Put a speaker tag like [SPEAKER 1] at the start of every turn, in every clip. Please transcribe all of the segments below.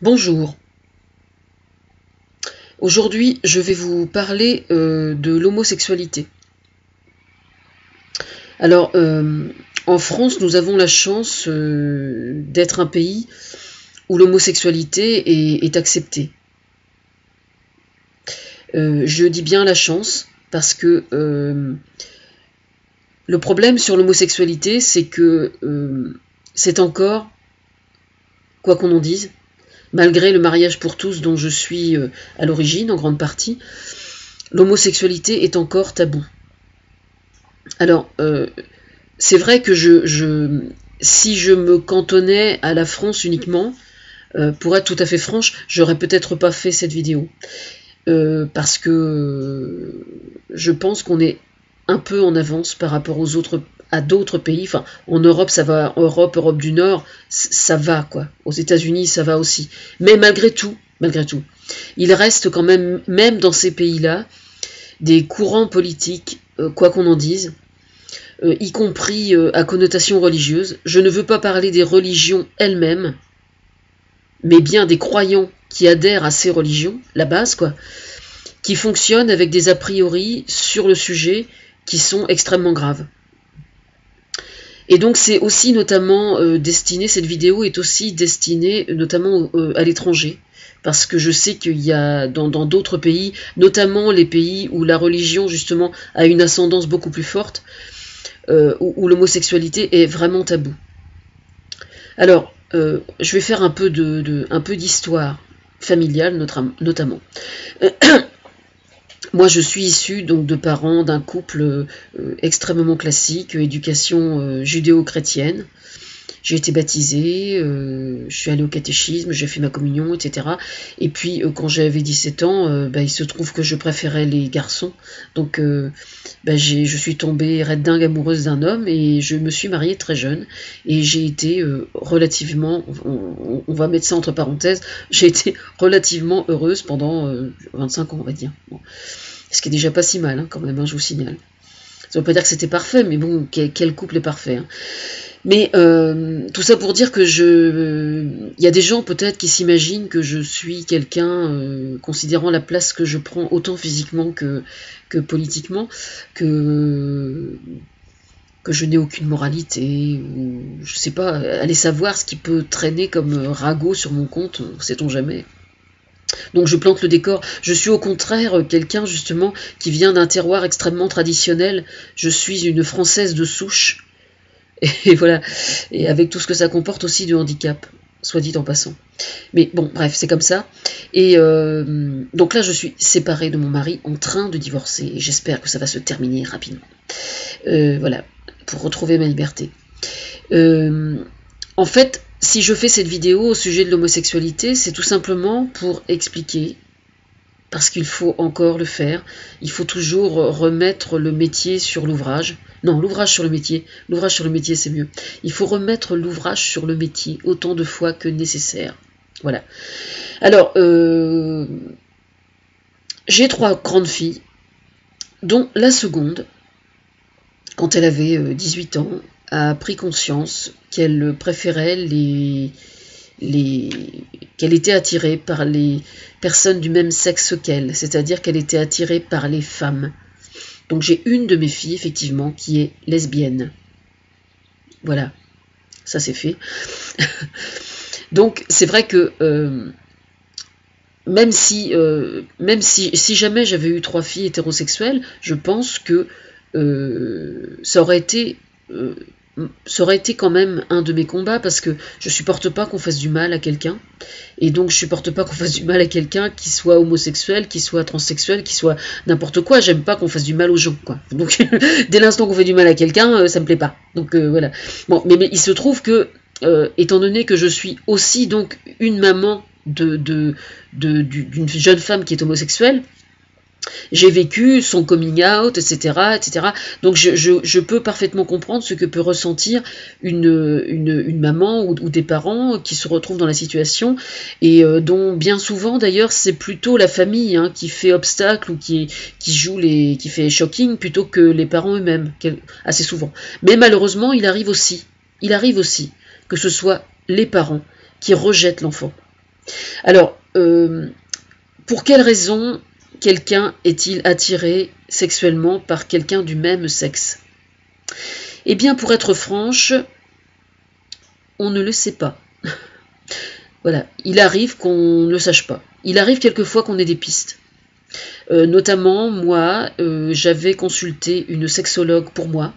[SPEAKER 1] Bonjour, aujourd'hui je vais vous parler de l'homosexualité. Alors, en France, nous avons la chance d'être un pays où l'homosexualité est acceptée. Je dis bien la chance parce que le problème sur l'homosexualité, c'est que c'est encore, quoi qu'on en dise, malgré le mariage pour tous dont je suis à l'origine en grande partie, l'homosexualité est encore tabou. Alors, c'est vrai que si je me cantonnais à la France uniquement, pour être tout à fait franche, j'aurais peut-être pas fait cette vidéo. Parce que je pense qu'on est un peu en avance par rapport à d'autres pays. Enfin, en Europe, ça va, Europe du Nord, ça va, quoi. Aux États-Unis, ça va aussi. Mais malgré tout, il reste quand même dans ces pays-là, des courants politiques, quoi qu'on en dise, y compris à connotation religieuse. Je ne veux pas parler des religions elles-mêmes, mais bien des croyants qui adhèrent à ces religions, la base quoi, qui fonctionnent avec des a priori sur le sujet qui sont extrêmement graves. Et donc c'est aussi notamment cette vidéo est aussi destinée notamment à l'étranger, parce que je sais qu'il y a dans d'autres pays, notamment les pays où la religion justement a une ascendance beaucoup plus forte, où l'homosexualité est vraiment tabou. Alors, je vais faire un peu d'histoire familiale notamment. Moi, je suis issue donc de parents d'un couple extrêmement classique, éducation judéo-chrétienne. J'ai été baptisée, je suis allée au catéchisme, j'ai fait ma communion, etc. Et puis, quand j'avais 17 ans, il se trouve que je préférais les garçons. Donc, je suis tombée red dingue amoureuse d'un homme et je me suis mariée très jeune. Et j'ai été relativement, on va mettre ça entre parenthèses, j'ai été relativement heureuse pendant 25 ans, on va dire. Bon. Ce qui est déjà pas si mal, hein, quand même, hein, je vous signale. Ça ne veut pas dire que c'était parfait, mais bon, quel couple est parfait, hein. Mais tout ça pour dire que il y a des gens peut-être qui s'imaginent que je suis quelqu'un, considérant la place que je prends autant physiquement que politiquement, que je n'ai aucune moralité, ou je sais pas, allez savoir ce qui peut traîner comme ragot sur mon compte, sait-on jamais. Donc je plante le décor. Je suis au contraire quelqu'un justement qui vient d'un terroir extrêmement traditionnel. Je suis une Française de souche. Et voilà, et avec tout ce que ça comporte aussi de handicap, soit dit en passant. Mais bon, bref, c'est comme ça. Et donc là, je suis séparée de mon mari, en train de divorcer, et j'espère que ça va se terminer rapidement. Voilà, pour retrouver ma liberté. En fait, si je fais cette vidéo au sujet de l'homosexualité, c'est tout simplement pour expliquer, parce qu'il faut encore le faire, il faut toujours remettre le métier sur l'ouvrage. Non, l'ouvrage sur le métier. L'ouvrage sur le métier, c'est mieux. Il faut remettre l'ouvrage sur le métier autant de fois que nécessaire. Voilà. Alors, j'ai 3 grandes filles, dont la seconde, quand elle avait 18 ans, a pris conscience qu'elle préférait qu'elle était attirée par les personnes du même sexe qu'elle, c'est-à-dire qu'elle était attirée par les femmes. Donc j'ai une de mes filles, effectivement, qui est lesbienne. Voilà, ça c'est fait. Donc c'est vrai que même si jamais j'avais eu 3 filles hétérosexuelles, je pense que ça aurait été quand même un de mes combats, parce que je supporte pas qu'on fasse du mal à quelqu'un, et donc je supporte pas qu'on fasse du mal à quelqu'un qui soit homosexuel, qui soit transsexuel, qui soit n'importe quoi. J'aime pas qu'on fasse du mal aux gens, quoi. Donc dès l'instant qu'on fait du mal à quelqu'un, ça me plaît pas. Donc voilà. Bon, mais il se trouve que étant donné que je suis aussi donc une maman d'une jeune femme qui est homosexuelle, j'ai vécu son coming out, etc., etc. Donc je peux parfaitement comprendre ce que peut ressentir une maman ou des parents qui se retrouvent dans la situation, et dont bien souvent d'ailleurs c'est plutôt la famille qui fait obstacle, ou qui fait shocking, plutôt que les parents eux-mêmes, assez souvent. Mais malheureusement il arrive aussi que ce soit les parents qui rejettent l'enfant. Alors, pour quelle raison quelqu'un est-il attiré sexuellement par quelqu'un du même sexe? Eh bien, pour être franche, on ne le sait pas. Voilà, il arrive qu'on ne le sache pas. Il arrive quelquefois qu'on ait des pistes. Notamment, moi, j'avais consulté une sexologue pour moi,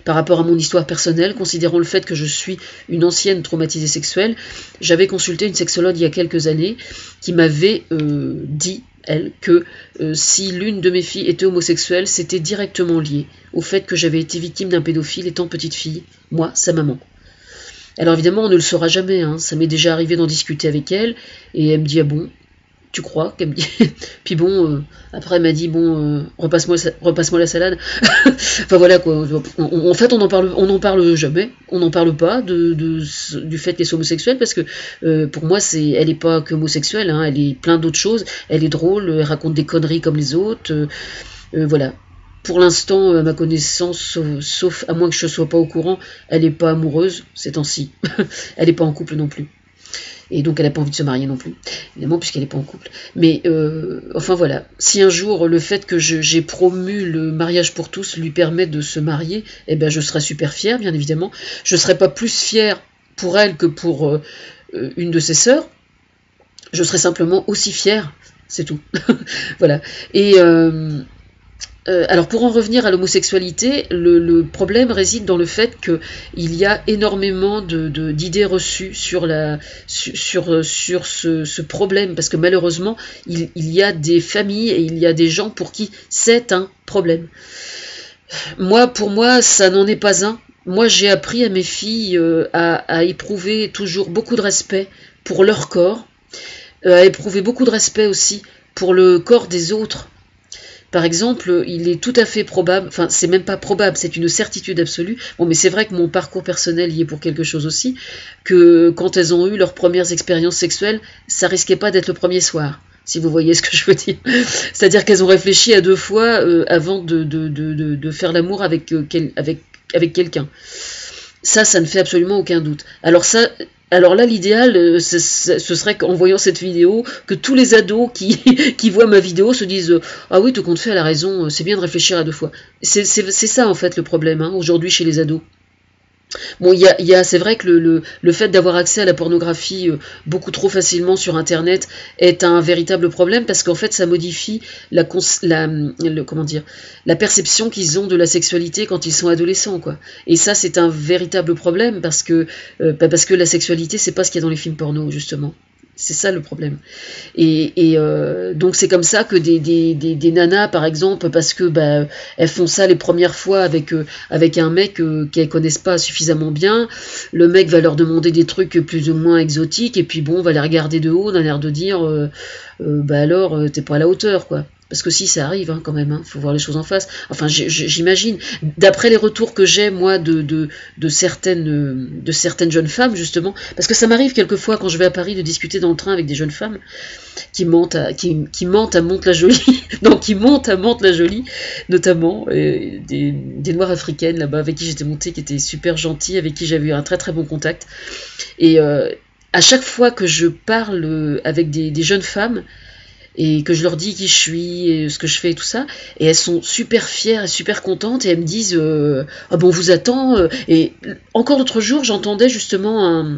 [SPEAKER 1] par rapport à mon histoire personnelle, considérant le fait que je suis une ancienne traumatisée sexuelle. J'avais consulté une sexologue il y a quelques années qui m'avait dit, elle, que si l'une de mes filles était homosexuelle, c'était directement lié au fait que j'avais été victime d'un pédophile étant petite fille, moi, sa maman. Alors évidemment, on ne le saura jamais, hein. Ça m'est déjà arrivé d'en discuter avec elle, et elle me dit « Ah bon, tu crois ?» qu'elle me dit. Puis bon, après elle m'a dit « Bon, repasse-moi la salade. » Enfin voilà quoi. En fait, on n'en parle jamais, on n'en parle pas du fait qu'elle soit homosexuelle, parce que pour moi, elle n'est pas que homosexuelle, hein, elle est plein d'autres choses, elle est drôle, elle raconte des conneries comme les autres, voilà. Pour l'instant, à ma connaissance, sauf à moins que je ne sois pas au courant, elle n'est pas amoureuse ces temps-ci. Elle n'est pas en couple non plus. Et donc elle n'a pas envie de se marier non plus, évidemment, puisqu'elle n'est pas en couple. Mais enfin voilà, si un jour le fait que j'ai promu le mariage pour tous lui permet de se marier, eh ben je serai super fière, bien évidemment. Je ne serai pas plus fière pour elle que pour une de ses sœurs. Je serai simplement aussi fière, c'est tout. Voilà. Et alors pour en revenir à l'homosexualité, le problème réside dans le fait qu'il y a énormément d'idées reçues sur ce problème, parce que malheureusement, il y a des familles et il y a des gens pour qui c'est un problème. Pour moi, ça n'en est pas un. Moi, j'ai appris à mes filles à éprouver toujours beaucoup de respect pour leur corps, à éprouver beaucoup de respect aussi pour le corps des autres. Par exemple, il est tout à fait probable, enfin c'est même pas probable, c'est une certitude absolue, bon mais c'est vrai que mon parcours personnel y est pour quelque chose aussi, que quand elles ont eu leurs premières expériences sexuelles, ça risquait pas d'être le premier soir, si vous voyez ce que je veux dire. C'est-à-dire qu'elles ont réfléchi à 2 fois avant de faire l'amour avec quelqu'un. Ça ne fait absolument aucun doute. Alors là, l'idéal, ce serait qu'en voyant cette vidéo, que tous les ados qui voient ma vidéo se disent « Ah oui, tout compte fait, elle a raison, c'est bien de réfléchir à 2 fois. » C'est ça, en fait, le problème, hein, aujourd'hui, chez les ados. Bon, c'est vrai que le fait d'avoir accès à la pornographie beaucoup trop facilement sur Internet est un véritable problème, parce qu'en fait, ça modifie la perception qu'ils ont de la sexualité quand ils sont adolescents, quoi. Et ça, c'est un véritable problème, parce que la sexualité, c'est pas ce qu'il y a dans les films porno, justement. C'est ça le problème. Et donc c'est comme ça que des nanas, par exemple, parce que elles font ça les premières fois avec un mec qu'elles connaissent pas suffisamment bien, le mec va leur demander des trucs plus ou moins exotiques, et puis bon, on va les regarder de haut d'un air de dire alors t'es pas à la hauteur, quoi. Parce que si, ça arrive hein, quand même, hein, faut voir les choses en face. Enfin, j'imagine, d'après les retours que j'ai, moi, de certaines jeunes femmes, justement, parce que ça m'arrive quelquefois, quand je vais à Paris, de discuter dans le train avec des jeunes femmes qui mentent à Mantes-la-Jolie, donc qui montent à Mantes-la-Jolie, notamment, des Noires africaines, là-bas, avec qui j'étais montée, qui étaient super gentilles, avec qui j'avais eu un très très bon contact. Et à chaque fois que je parle avec des jeunes femmes, et que je leur dis qui je suis, et ce que je fais et tout ça, et elles sont super fières et super contentes, et elles me disent ah bon, on vous attend. Et encore l'autre jour, j'entendais justement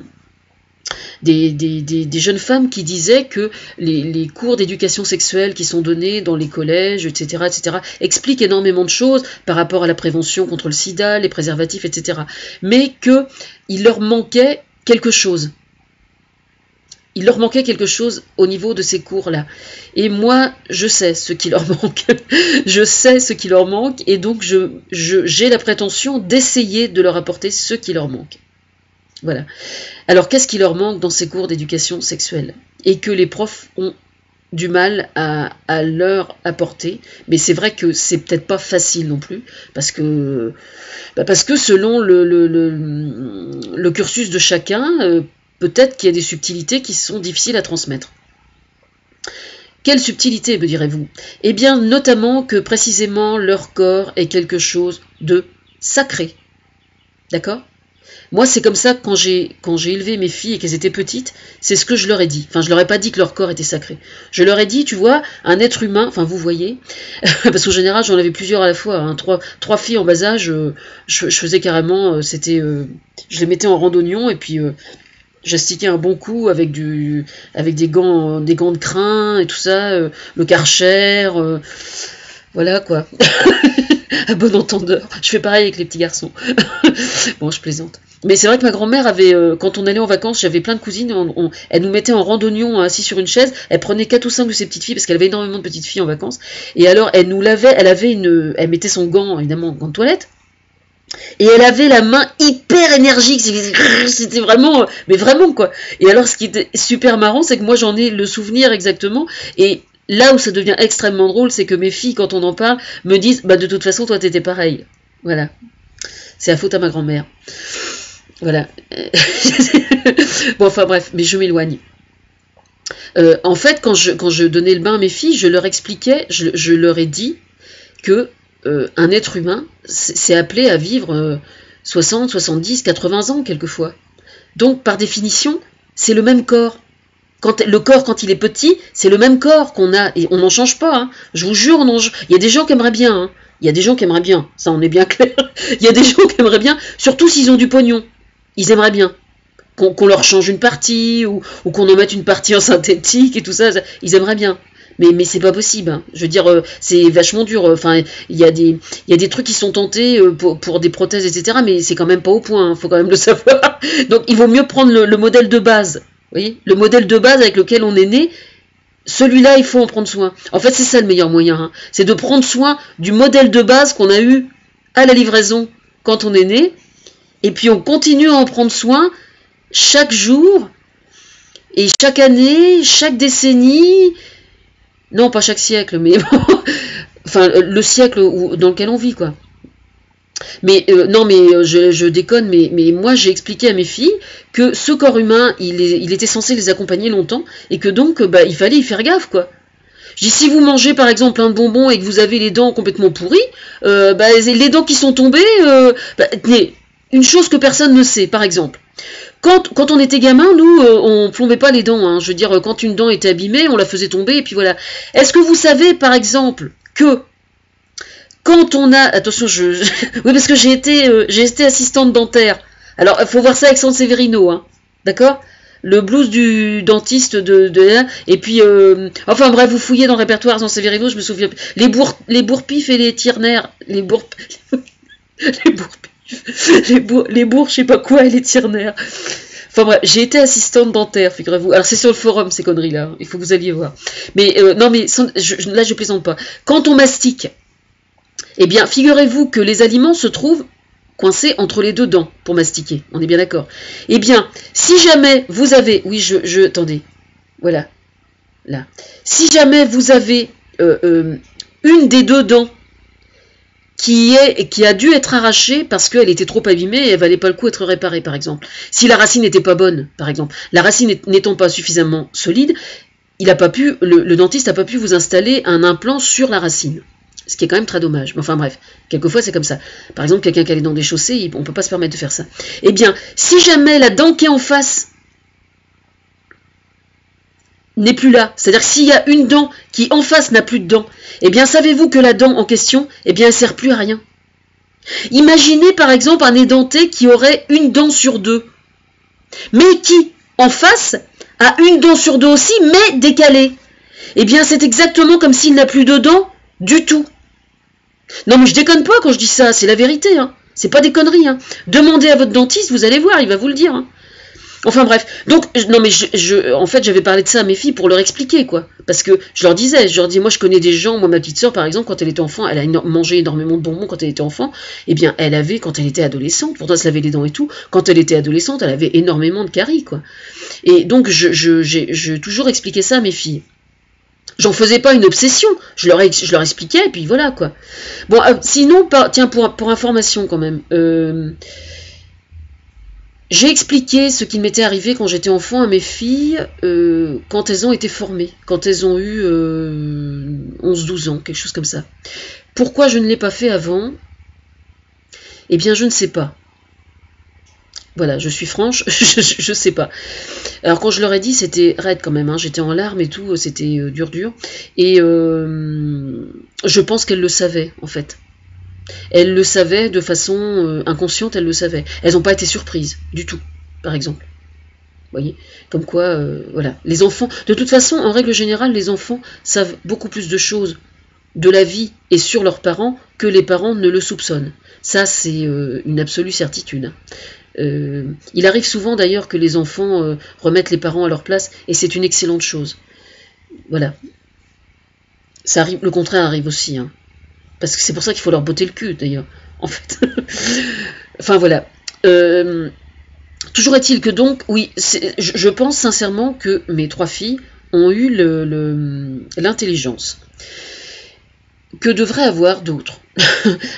[SPEAKER 1] des jeunes femmes qui disaient que les cours d'éducation sexuelle qui sont donnés dans les collèges, etc., expliquent énormément de choses par rapport à la prévention contre le sida, les préservatifs, etc., mais qu'il leur manquait quelque chose. Il leur manquait quelque chose au niveau de ces cours-là. Et moi, je sais ce qui leur manque. Je sais ce qui leur manque, et donc j'ai la prétention d'essayer de leur apporter ce qui leur manque. Voilà. Alors, qu'est-ce qui leur manque dans ces cours d'éducation sexuelle? Et que les profs ont du mal à leur apporter. Mais c'est vrai que c'est peut-être pas facile non plus, parce que selon le cursus de chacun, peut-être qu'il y a des subtilités qui sont difficiles à transmettre. Quelle subtilité, me direz-vous? Eh bien, notamment que précisément leur corps est quelque chose de sacré. D'accord? Moi, c'est comme ça que quand j'ai élevé mes filles et qu'elles étaient petites, c'est ce que je leur ai dit. Enfin, je leur ai pas dit que leur corps était sacré. Je leur ai dit, tu vois, un être humain, enfin vous voyez, parce qu'en général, j'en avais plusieurs à la fois, hein, trois filles en bas âge, je faisais carrément, je les mettais en randonnion et puis j'astiquais un bon coup avec des gants de crin et tout ça, le Karcher, voilà quoi. À bon entendeur. Je fais pareil avec les petits garçons. Bon, je plaisante. Mais c'est vrai que ma grand-mère avait, quand on allait en vacances, j'avais plein de cousines, elle nous mettait en randonnion assis sur une chaise, elle prenait 4 ou 5 de ses petites filles, parce qu'elle avait énormément de petites filles en vacances, et alors elle nous lavait, elle mettait son gant, évidemment, gant de toilette, et elle avait la main hyper énergique, c'était vraiment, mais vraiment quoi. Et alors ce qui était super marrant, c'est que moi j'en ai le souvenir exactement, et là où ça devient extrêmement drôle, c'est que mes filles, quand on en parle, me disent, bah de toute façon toi t'étais pareil. Voilà. C'est la faute à ma grand-mère. Voilà. Bon, enfin bref, mais je m'éloigne. En fait, quand je donnais le bain à mes filles, je leur expliquais, je leur ai dit que un être humain, c'est appelé à vivre 60, 70, 80 ans quelquefois. Donc, par définition, c'est le même corps. Le corps, quand il est petit, c'est le même corps qu'on a, et on n'en change pas. Hein. Je vous jure, il y a des gens qui aimeraient bien. Hein. Il y a des gens qui aimeraient bien, ça on est bien clair. Il y a des gens qui aimeraient bien, surtout s'ils ont du pognon. Ils aimeraient bien qu'on leur change une partie, ou qu'on en mette une partie en synthétique et tout ça. Ils aimeraient bien. Mais c'est pas possible. Hein. Je veux dire, c'est vachement dur. Enfin, il y a des trucs qui sont tentés pour des prothèses, etc. Mais c'est quand même pas au point. Hein, faut quand même le savoir. Donc il vaut mieux prendre le modèle de base. Vous voyez, le modèle de base avec lequel on est né. Celui-là, il faut en prendre soin. En fait, c'est ça le meilleur moyen. Hein. C'est de prendre soin du modèle de base qu'on a eu à la livraison quand on est né. Et puis, on continue à en prendre soin chaque jour et chaque année, chaque décennie. Non, pas chaque siècle, mais enfin, le siècle dans lequel on vit, quoi. Mais non, mais je déconne, mais moi j'ai expliqué à mes filles que ce corps humain, il était censé les accompagner longtemps, et que donc il fallait y faire gaffe, quoi. Je dis, si vous mangez par exemple plein de bonbons et que vous avez les dents complètement pourries, les dents qui sont tombées, une chose que personne ne sait, par exemple. Quand on était gamin, nous, on plombait pas les dents. Hein. Je veux dire, quand une dent était abîmée, on la faisait tomber, et puis voilà. Est-ce que vous savez, par exemple, que quand on a... Attention, oui, parce que j'ai été assistante dentaire. Alors, il faut voir ça avec San Severino, hein. D'accord ? Le blues du dentiste et puis... enfin, bref, vous fouillez dans le répertoire San Severino, je me souviens... Les bourpifs et les tire-nerfs... Les bourpifs... les bourgs, je sais pas quoi, et les tire-nerfs... Enfin bref, j'ai été assistante dentaire, figurez-vous. Alors c'est sur le forum ces conneries-là, hein. Il faut que vous alliez voir. Mais non, mais là je plaisante pas. Quand on mastique, eh bien figurez-vous que les aliments se trouvent coincés entre les deux dents pour mastiquer. On est bien d'accord. Eh bien, si jamais vous avez, oui, attendez, voilà, là. Si jamais vous avez une des deux dents qui a dû être arrachée parce qu'elle était trop abîmée et elle valait pas le coup d'être réparée, par exemple. Si la racine n'était pas bonne, par exemple, la racine n'étant pas suffisamment solide, le dentiste n'a pas pu vous installer un implant sur la racine. Ce qui est quand même très dommage. Mais enfin bref, quelquefois c'est comme ça. Par exemple, quelqu'un qui a les dents déchaussées, on ne peut pas se permettre de faire ça. Eh bien, si jamais la dent qui est en face n'est plus là, c'est-à-dire que s'il y a une dent qui en face n'a plus de dent, eh bien savez-vous que la dent en question, eh bien elle sert plus à rien. Imaginez par exemple un édenté qui aurait une dent sur deux, mais qui en face a une dent sur deux aussi, mais décalée. Eh bien c'est exactement comme s'il n'a plus de dents du tout. Non mais je déconne pas quand je dis ça, c'est la vérité, hein. C'est pas des conneries, hein. Demandez à votre dentiste, vous allez voir, il va vous le dire, hein. Enfin bref, donc, non mais en fait j'avais parlé de ça à mes filles pour leur expliquer, quoi. Parce que je leur disais, moi je connais des gens, moi ma petite sœur par exemple, quand elle était enfant, elle a mangé énormément de bonbons quand elle était enfant, eh bien elle avait, quand elle était adolescente, pourtant elle se lavait les dents et tout, quand elle était adolescente, elle avait énormément de caries, quoi. Et donc j'ai toujours expliqué ça à mes filles. J'en faisais pas une obsession, je leur expliquais, et puis voilà, quoi. Bon, sinon, tiens, pour information quand même, j'ai expliqué ce qui m'était arrivé quand j'étais enfant à mes filles, quand elles ont été formées, quand elles ont eu 11-12 ans, quelque chose comme ça. Pourquoi je ne l'ai pas fait avant ? Eh bien, je ne sais pas. Voilà, je suis franche, je sais pas. Alors quand je leur ai dit, c'était raide quand même, hein, j'étais en larmes et tout, c'était dur. Et je pense qu'elles le savaient, en fait. Elles le savaient de façon inconsciente, elles le savaient. Elles n'ont pas été surprises, du tout, par exemple. Vous voyez, comme quoi, voilà. Les enfants, de toute façon, en règle générale, les enfants savent beaucoup plus de choses de la vie et sur leurs parents que les parents ne le soupçonnent. Ça, c'est une absolue certitude. Il arrive souvent d'ailleurs que les enfants remettent les parents à leur place, et c'est une excellente chose. Voilà. Ça arrive, le contraire arrive aussi, hein. Parce que c'est pour ça qu'il faut leur botter le cul, d'ailleurs, en fait. Enfin, voilà. Toujours est-il que donc, oui, je pense sincèrement que mes 3 filles ont eu l'intelligence que devraient avoir d'autres.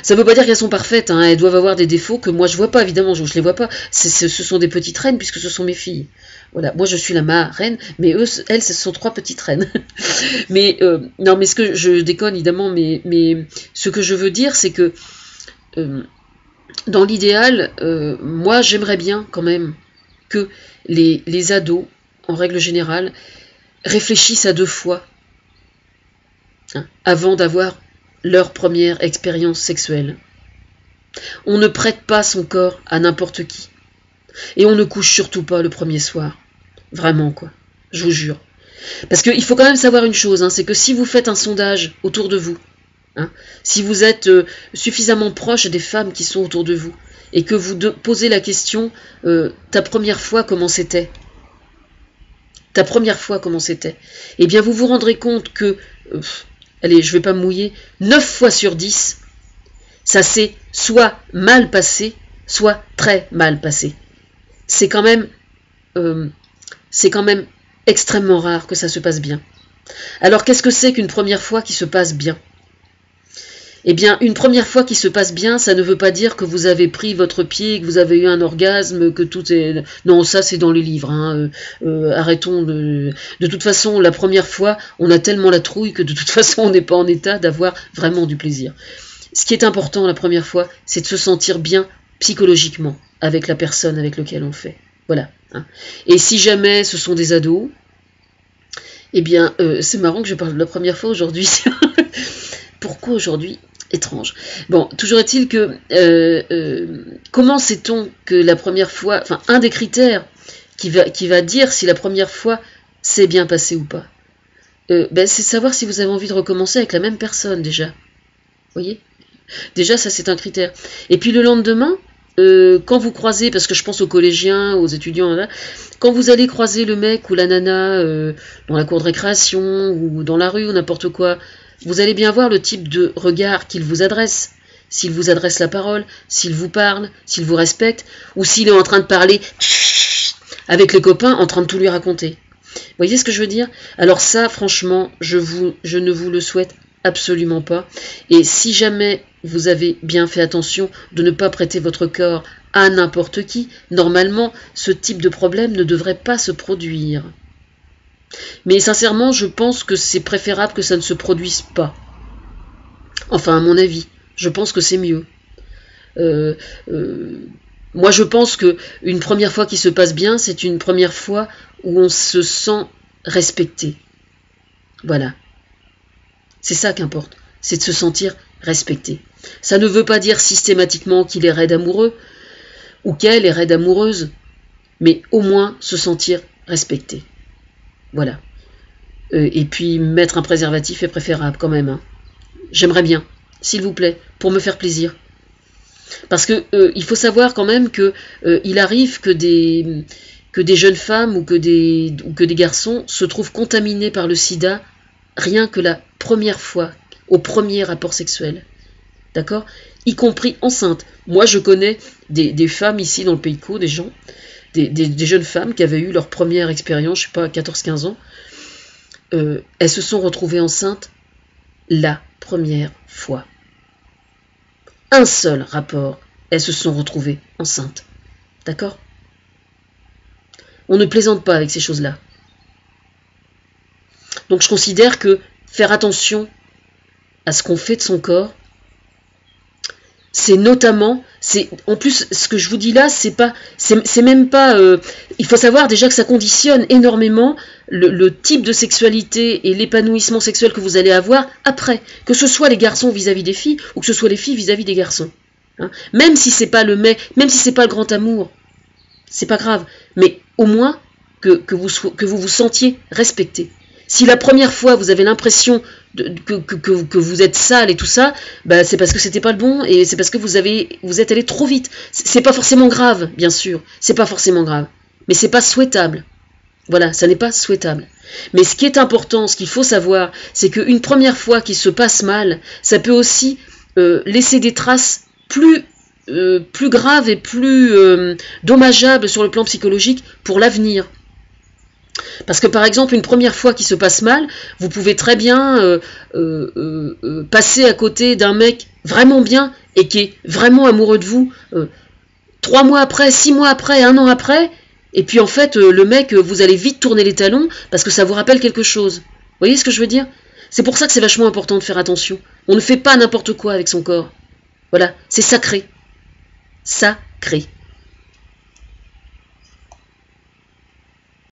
[SPEAKER 1] Ça ne veut pas dire qu'elles sont parfaites, hein, elles doivent avoir des défauts que moi je vois pas, évidemment, je les vois pas. Ce sont des petites reines puisque ce sont mes filles. Voilà, moi je suis la marraine, mais elles, ce sont 3 petites reines. Mais non, mais ce que je déconne évidemment, mais ce que je veux dire, c'est que dans l'idéal, moi j'aimerais bien quand même que les ados, en règle générale, réfléchissent à 2 fois hein, avant d'avoir leur première expérience sexuelle. On ne prête pas son corps à n'importe qui. Et on ne couche surtout pas le premier soir. Vraiment, quoi. Je vous jure. Parce qu'il faut quand même savoir une chose, hein, c'est que si vous faites un sondage autour de vous, hein, si vous êtes suffisamment proche des femmes qui sont autour de vous, et que vous posez la question, ta première fois, comment c'était ? Ta première fois, comment c'était ? Eh bien, vous vous rendrez compte que... allez, je ne vais pas me mouiller, 9 fois sur 10, ça s'est soit mal passé, soit très mal passé. C'est quand même extrêmement rare que ça se passe bien. Alors, qu'est-ce que c'est qu'une première fois qui se passe bien ? Eh bien, une première fois qui se passe bien, ça ne veut pas dire que vous avez pris votre pied, que vous avez eu un orgasme, que tout est... Non, ça c'est dans les livres. Hein. Arrêtons de... De toute façon, la première fois, on a tellement la trouille que de toute façon, on n'est pas en état d'avoir vraiment du plaisir. Ce qui est important la première fois, c'est de se sentir bien psychologiquement avec la personne avec laquelle on fait. Voilà. Hein. Et si jamais ce sont des ados, eh bien, c'est marrant que je parle de la première fois aujourd'hui. Pourquoi aujourd'hui ? Étrange. Bon, toujours est-il que comment sait-on que la première fois, enfin un des critères qui va dire si la première fois s'est bien passé ou pas, c'est savoir si vous avez envie de recommencer avec la même personne déjà. Vous voyez ? Déjà ça c'est un critère. Et puis le lendemain, quand vous croisez, parce que je pense aux collégiens, aux étudiants, là, quand vous allez croiser le mec ou la nana dans la cour de récréation ou dans la rue ou n'importe quoi, vous allez bien voir le type de regard qu'il vous adresse. S'il vous adresse la parole, s'il vous parle, s'il vous respecte, ou s'il est en train de parler avec les copains en train de tout lui raconter. Vous voyez ce que je veux dire ? Alors ça, franchement, je ne vous le souhaite absolument pas. Et si jamais vous avez bien fait attention de ne pas prêter votre corps à n'importe qui, normalement, ce type de problème ne devrait pas se produire. Mais sincèrement, je pense que c'est préférable que ça ne se produise pas. Enfin, à mon avis, je pense que c'est mieux. Moi, je pense que une première fois qui se passe bien, c'est une première fois où on se sent respecté. Voilà. C'est ça qu'importe, c'est de se sentir respecté. Ça ne veut pas dire systématiquement qu'il est raide amoureux, ou qu'elle est raide amoureuse, mais au moins se sentir respecté. Voilà. Et puis mettre un préservatif est préférable quand même. Hein. J'aimerais bien, s'il vous plaît, pour me faire plaisir. Parce que il faut savoir quand même que il arrive que des jeunes femmes ou que des garçons se trouvent contaminés par le sida rien que la première fois, au premier rapport sexuel. D'accord ? Y compris enceintes. Moi, je connais des femmes ici dans le Pays de Caux, des gens, des jeunes femmes qui avaient eu leur première expérience, je sais pas, 14-15 ans. Elles se sont retrouvées enceintes la première fois. Un seul rapport, elles se sont retrouvées enceintes. D'accord ? On ne plaisante pas avec ces choses-là. Donc je considère que faire attention à ce qu'on fait de son corps, c'est notamment, en plus ce que je vous dis là, c'est même pas, il faut savoir déjà que ça conditionne énormément le type de sexualité et l'épanouissement sexuel que vous allez avoir après, que ce soit les garçons vis-à-vis des filles ou que ce soit les filles vis-à-vis des garçons. Hein. Même si c'est pas le grand amour, c'est pas grave, mais au moins que vous vous sentiez respecté. Si la première fois vous avez l'impression que vous êtes sale et tout ça, bah c'est parce que c'était pas le bon et c'est parce que vous êtes allé trop vite. C'est pas forcément grave, bien sûr, c'est pas forcément grave, mais c'est pas souhaitable. Voilà, ça n'est pas souhaitable. Mais ce qui est important, ce qu'il faut savoir, c'est qu'une première fois qui se passe mal, ça peut aussi laisser des traces plus graves et plus dommageables sur le plan psychologique pour l'avenir. Parce que par exemple, une première fois qui se passe mal, vous pouvez très bien passer à côté d'un mec vraiment bien et qui est vraiment amoureux de vous 3 mois après, 6 mois après, 1 an après, et puis en fait, le mec, vous allez vite tourner les talons parce que ça vous rappelle quelque chose. Vous voyez ce que je veux dire? C'est pour ça que c'est vachement important de faire attention. On ne fait pas n'importe quoi avec son corps. Voilà, c'est sacré. Sacré.